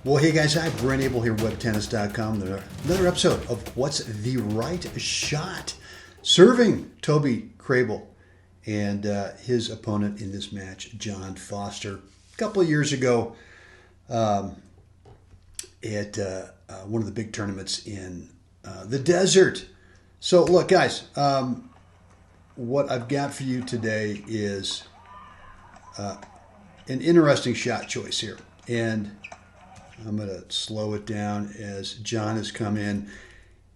Well, hey guys, hi, Brent Abel here, webtennis.com. Another episode of What's the Right Shot? Serving Toby Crable and his opponent in this match, John Foster. A couple of years ago at one of the big tournaments in the desert. So look, guys, what I've got for you today is an interesting shot choice here. And I'm going to slow it down as John has come in.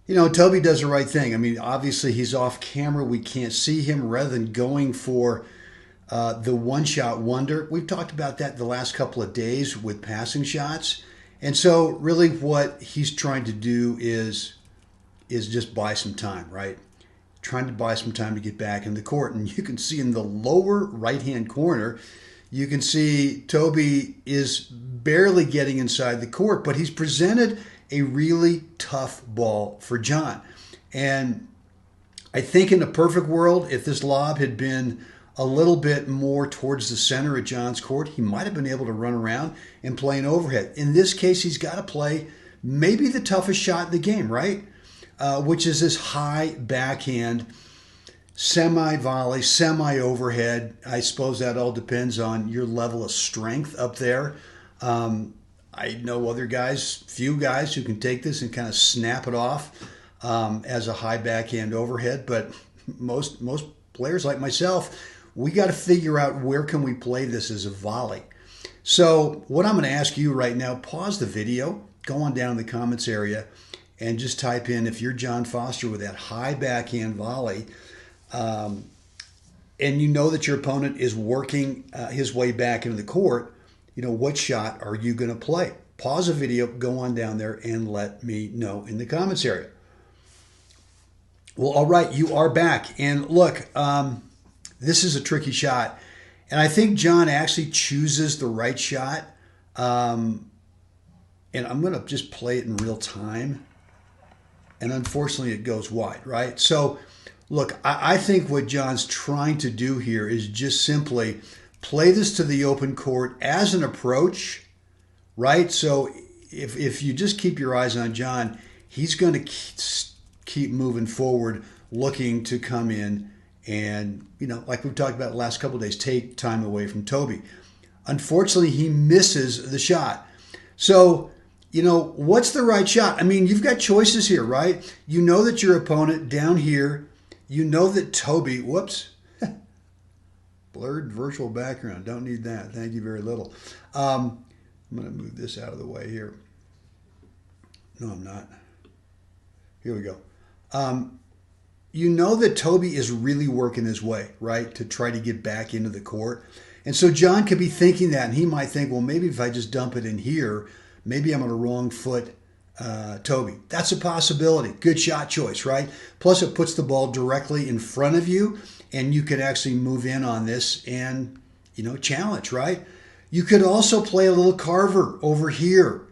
You know, Toby does the right thing. I mean, obviously he's off camera. We can't see him. Rather than going for the one-shot wonder, we've talked about that the last couple of days with passing shots. And so really what he's trying to do is just buy some time, right? Trying to buy some time to get back in the court. And you can see in the lower right-hand corner, you can see Toby is barely getting inside the court, but he's presented a really tough ball for John. And I think in a perfect world, if this lob had been a little bit more towards the center of John's court, he might have been able to run around and play an overhead. In this case, he's got to play maybe the toughest shot in the game, right? Which is this high backhand, semi-volley, semi-overhead. I suppose that all depends on your level of strength up there. I know other guys, few guys who can take this and kind of snap it off as a high backhand overhead, but most players like myself, we got to figure out where can we play this as a volley. So what I'm going to ask you right now, pause the video, go on down in the comments area, and just type in, if you're John Foster with that high backhand volley, and you know that your opponent is working his way back into the court, you know, what shot are you going to play? Pause the video, go on down there, and let me know in the comments area. Well, all right, you are back. And look, this is a tricky shot. And I think John actually chooses the right shot. And I'm going to just play it in real time. And unfortunately, it goes wide, right? So, look, I think what John's trying to do here is just simply play this to the open court as an approach, right? So if you just keep your eyes on John, he's going to keep moving forward, looking to come in and, you know, like we've talked about the last couple of days, take time away from Toby. Unfortunately, he misses the shot. So, you know, what's the right shot? I mean, you've got choices here, right? You know that your opponent down here, you know that Toby, whoops, blurred virtual background. Don't need that. Thank you very little. I'm going to move this out of the way here. No, I'm not. Here we go. You know that Toby is really working his way, right, to try to get back into the court. And so John could be thinking that, and he might think, well, maybe if I just dump it in here, maybe I'm on a wrong foot Toby. That's a possibility. Good shot choice, right? Plus it puts the ball directly in front of you, and you could actually move in on this and, you know, challenge, right? You could also play a little carver over here.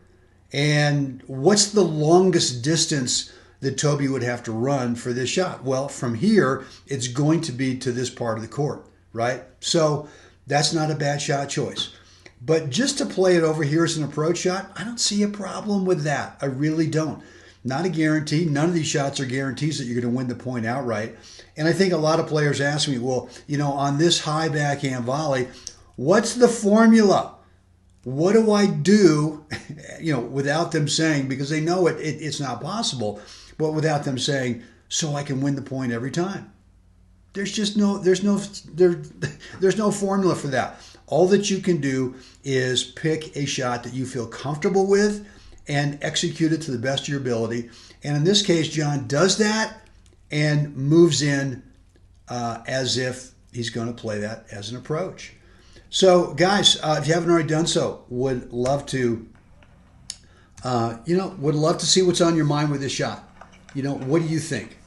And what's the longest distance that Toby would have to run for this shot? Well, from here, it's going to be to this part of the court, right? So that's not a bad shot choice. But just to play it over here as an approach shot, I don't see a problem with that. I really don't. Not a guarantee. None of these shots are guarantees that you're going to win the point outright. And I think a lot of players ask me, well, you know, on this high backhand volley, what's the formula? What do I do, you know, without them saying, because they know it's not possible, but without them saying, so I can win the point every time. There's no formula for that. All that you can do is pick a shot that you feel comfortable with and execute it to the best of your ability. And in this case, John does that and moves in as if he's going to play that as an approach. So, guys, if you haven't already done so, would love to, would love to see what's on your mind with this shot. You know, what do you think?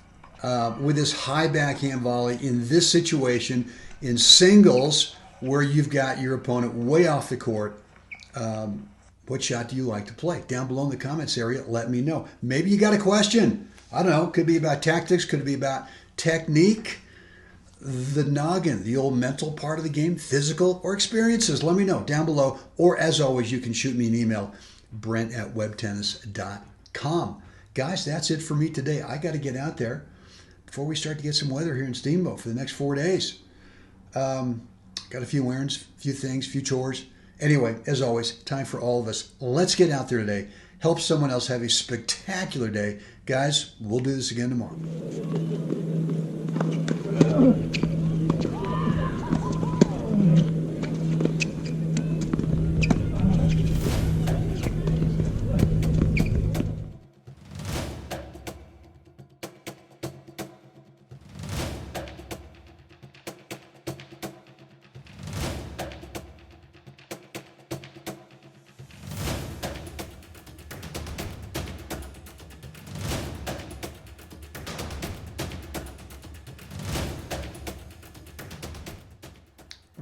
With this high backhand volley in this situation, in singles, where you've got your opponent way off the court, what shot do you like to play? Down below in the comments area, let me know. Maybe you got a question. I don't know. Could be about tactics. Could be about technique. The noggin, the old mental part of the game, physical or experiences. Let me know down below. Or as always, you can shoot me an email, brent@webtennis.com. Guys, that's it for me today. I got to get out there before we start to get some weather here in Steamboat for the next 4 days. Got a few errands, a few things, a few chores. Anyway, as always, time for all of us. Let's get out there today. Help someone else have a spectacular day. Guys, we'll do this again tomorrow.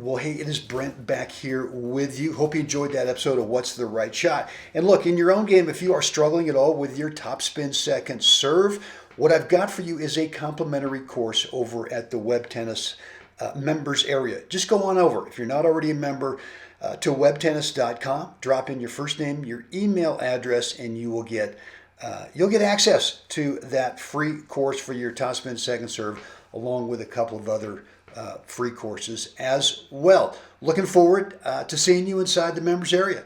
Well, hey, it is Brent back here with you. Hope you enjoyed that episode of What's the Right Shot. And look, in your own game, if you are struggling at all with your topspin second serve, what I've got for you is a complimentary course over at the Web Tennis members area. Just go on over, if you're not already a member, to webtennis.com. Drop in your first name, your email address, and you'll get access to that free course for your topspin second serve, along with a couple of other free courses as well. Looking forward to seeing you inside the members area.